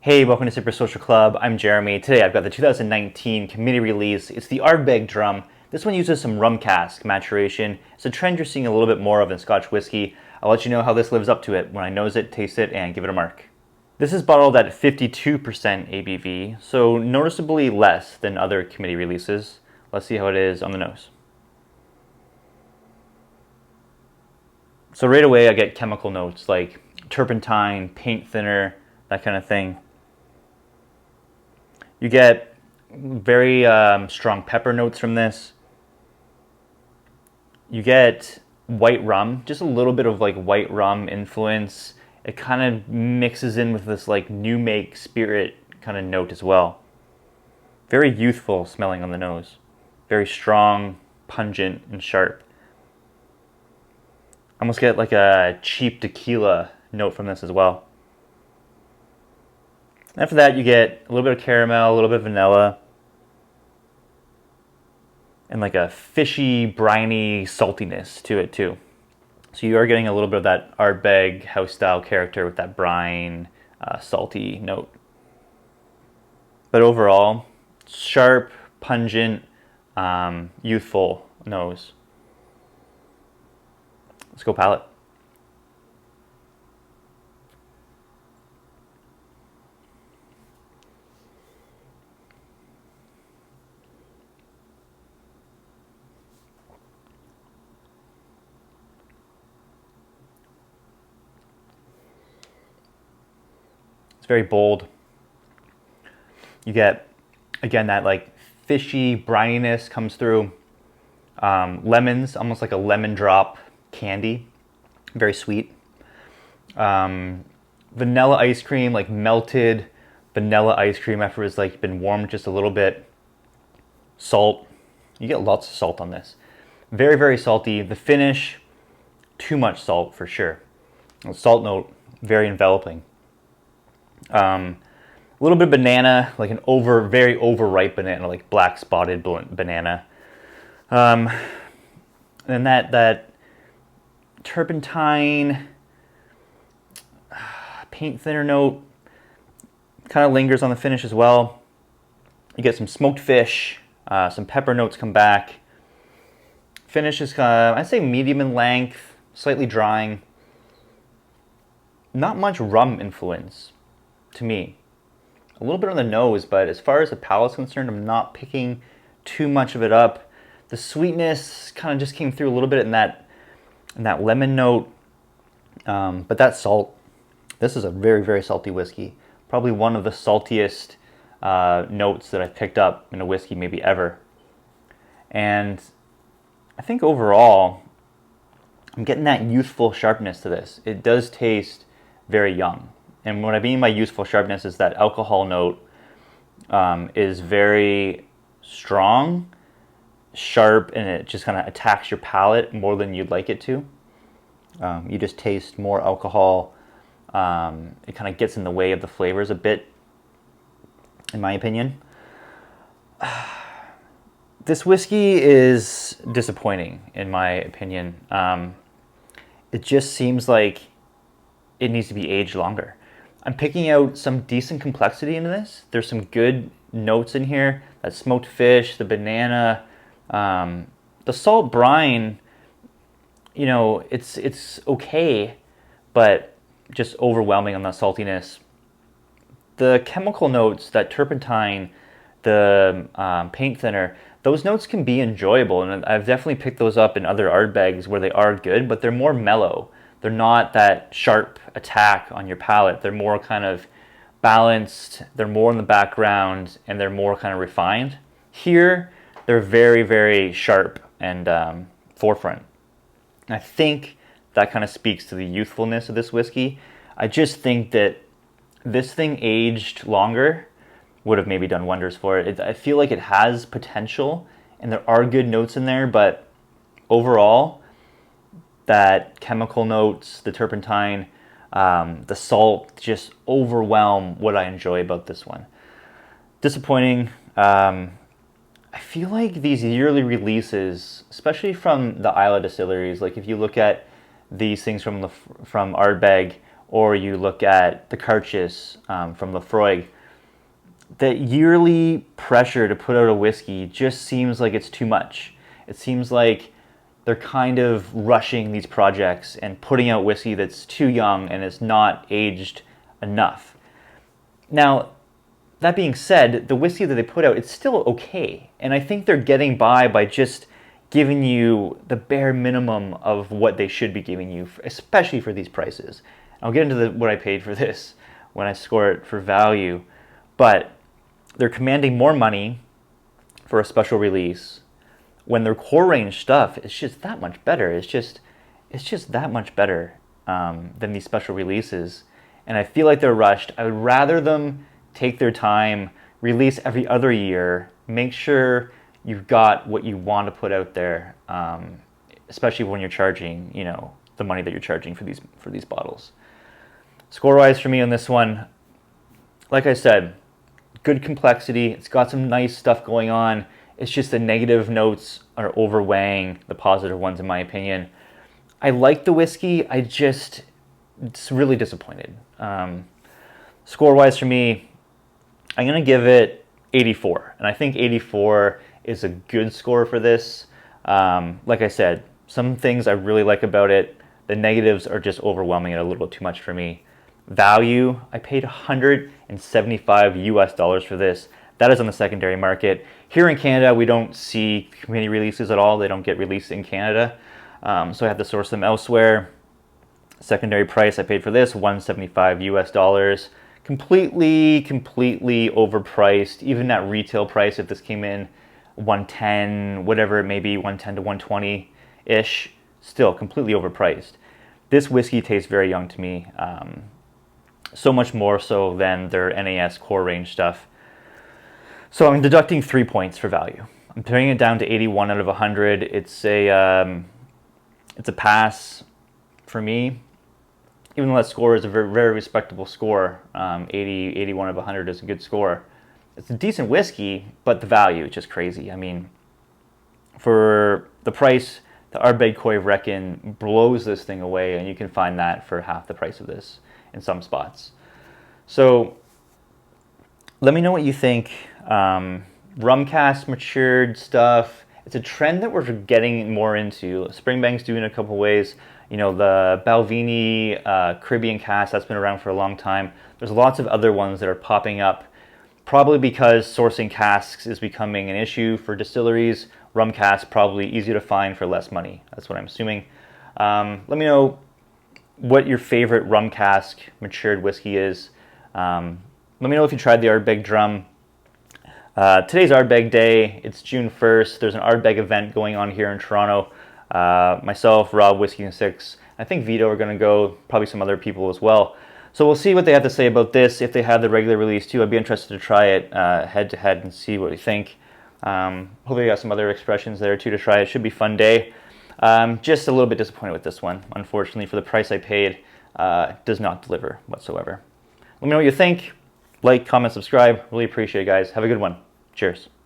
Hey, welcome to Super Social Club. I'm Jeremy. Today I've got the 2019 committee release. It's the Ardbeg drum. This one uses some rum cask maturation. It's a trend you're seeing a little bit more of in Scotch whiskey. I'll let you know how this lives up to it when I nose it, taste it, and give it a mark. This is bottled at 52% ABV, so noticeably less than other committee releases. Let's see how it is on the nose. So right away I get chemical notes like turpentine, paint thinner, that kind of thing. You get very strong pepper notes from this. You get white rum, just a little bit of like white rum influence. It kind of mixes in with this like new make spirit kind of note as well. Very youthful smelling on the nose. Very strong, pungent, and sharp. Almost get like a cheap tequila note from this as well. After that, you get a little bit of caramel, a little bit of vanilla, and like a fishy, briny saltiness to it too. So you are getting a little bit of that Ardbeg house-style character with that brine, salty note. But overall, sharp, pungent, youthful nose. Let's go palate. It's very bold. You get, again, that like fishy brininess comes through. Lemons, almost like a lemon drop candy. Very sweet. Vanilla ice cream, like melted vanilla ice cream after it's like been warmed just a little bit. Salt. You get lots of salt on this. Very, very salty. The finish, too much salt for sure. The salt note, very enveloping. A little bit of banana, like very overripe banana, like black spotted banana. And that turpentine, paint thinner note kind of lingers on the finish as well. You get some smoked fish, some pepper notes come back. Finish is I'd say medium in length, slightly drying. Not much rum influence to me. A little bit on the nose, but as far as the palate's concerned, I'm not picking too much of it up. The sweetness kind of just came through a little bit in that lemon note, but that salt. This is a very, very salty whiskey. Probably one of the saltiest notes that I've picked up in a whiskey maybe ever. And I think overall, I'm getting that youthful sharpness to this. It does taste very young. And what I mean by youthful sharpness is that alcohol note is very strong, sharp, and it just kind of attacks your palate more than you'd like it to. You just taste more alcohol. It kind of gets in the way of the flavors a bit, in my opinion. This whiskey is disappointing, in my opinion. It just seems like it needs to be aged longer. I'm picking out some decent complexity into this. There's some good notes in here. That smoked fish, the banana, the salt brine, you know, it's okay, but just overwhelming on the saltiness. The chemical notes, that turpentine, the paint thinner, those notes can be enjoyable, and I've definitely picked those up in other Ardbegs where they are good, but they're more mellow. They're not that sharp attack on your palate. They're more kind of balanced, they're more in the background, and they're more kind of refined. Here, they're very, very sharp and forefront. I think that kind of speaks to the youthfulness of this whiskey. I just think that this thing aged longer would have maybe done wonders for it. I feel like it has potential, and there are good notes in there, but overall, that chemical notes, the turpentine, the salt just overwhelm what I enjoy about this one. Disappointing. I feel like these yearly releases, especially from the Isla distilleries, like if you look at these things from Ardbeg or you look at the Carchis from Lefroy, the yearly pressure to put out a whiskey just seems like it's too much. It seems like they're kind of rushing these projects and putting out whiskey that's too young and is not aged enough. Now, that being said, the whiskey that they put out, it's still okay. And I think they're getting by just giving you the bare minimum of what they should be giving you, especially for these prices. I'll get into what I paid for this when I score it for value. But they're commanding more money for a special release when their core range stuff is just that much better. It's just that much better than these special releases. And I feel like they're rushed. I would rather them take their time, release every other year, make sure you've got what you want to put out there, especially when you're charging, the money that you're charging for these bottles. Score-wise for me on this one, like I said, good complexity. It's got some nice stuff going on. It's just the negative notes are overweighing the positive ones, in my opinion. I like the whiskey. It's really disappointed. Score-wise for me, I'm going to give it 84. And I think 84 is a good score for this. Like I said, some things I really like about it. The negatives are just overwhelming it a little too much for me. Value, I paid $175 for this. That is on the secondary market. Here in Canada, we don't see community releases at all. They don't get released in Canada. So I have to source them elsewhere. Secondary price I paid for this, $175. Completely overpriced. Even at retail price, if this came in 110, whatever it may be, 110 to 120-ish, still completely overpriced. This whiskey tastes very young to me. So much more so than their NAS core range stuff. So I'm deducting 3 points for value. I'm putting it down to 81 out of 100. It's a pass for me. Even though that score is a very, very respectable score, 81 out of 100 is a good score. It's a decent whiskey, but the value is just crazy. I mean, for the price, the Ardbeg Koi Reckon blows this thing away, and you can find that for half the price of this in some spots. So let me know what you think. Rum cask matured stuff. It's a trend that we're getting more into. Springbank's doing it a couple ways. The Balvenie Caribbean cask, that's been around for a long time. There's lots of other ones that are popping up, probably because sourcing casks is becoming an issue for distilleries. Rum cask probably easier to find for less money. That's what I'm assuming. Let me know what your favorite rum cask matured whiskey is. Let me know if you tried the Ardbeg drum. Today's Ardbeg Day. It's June 1st. There's an Ardbeg event going on here in Toronto. Myself, Rob, Whiskey and Six, I think Vito are going to go, probably some other people as well. So we'll see what they have to say about this. If they have the regular release too, I'd be interested to try it head to head and see what we think. Hopefully I got some other expressions there too to try. It should be a fun day. Just a little bit disappointed with this one. Unfortunately, for the price I paid, does not deliver whatsoever. Let me know what you think. Like, comment, subscribe. Really appreciate it, guys. Have a good one. Cheers.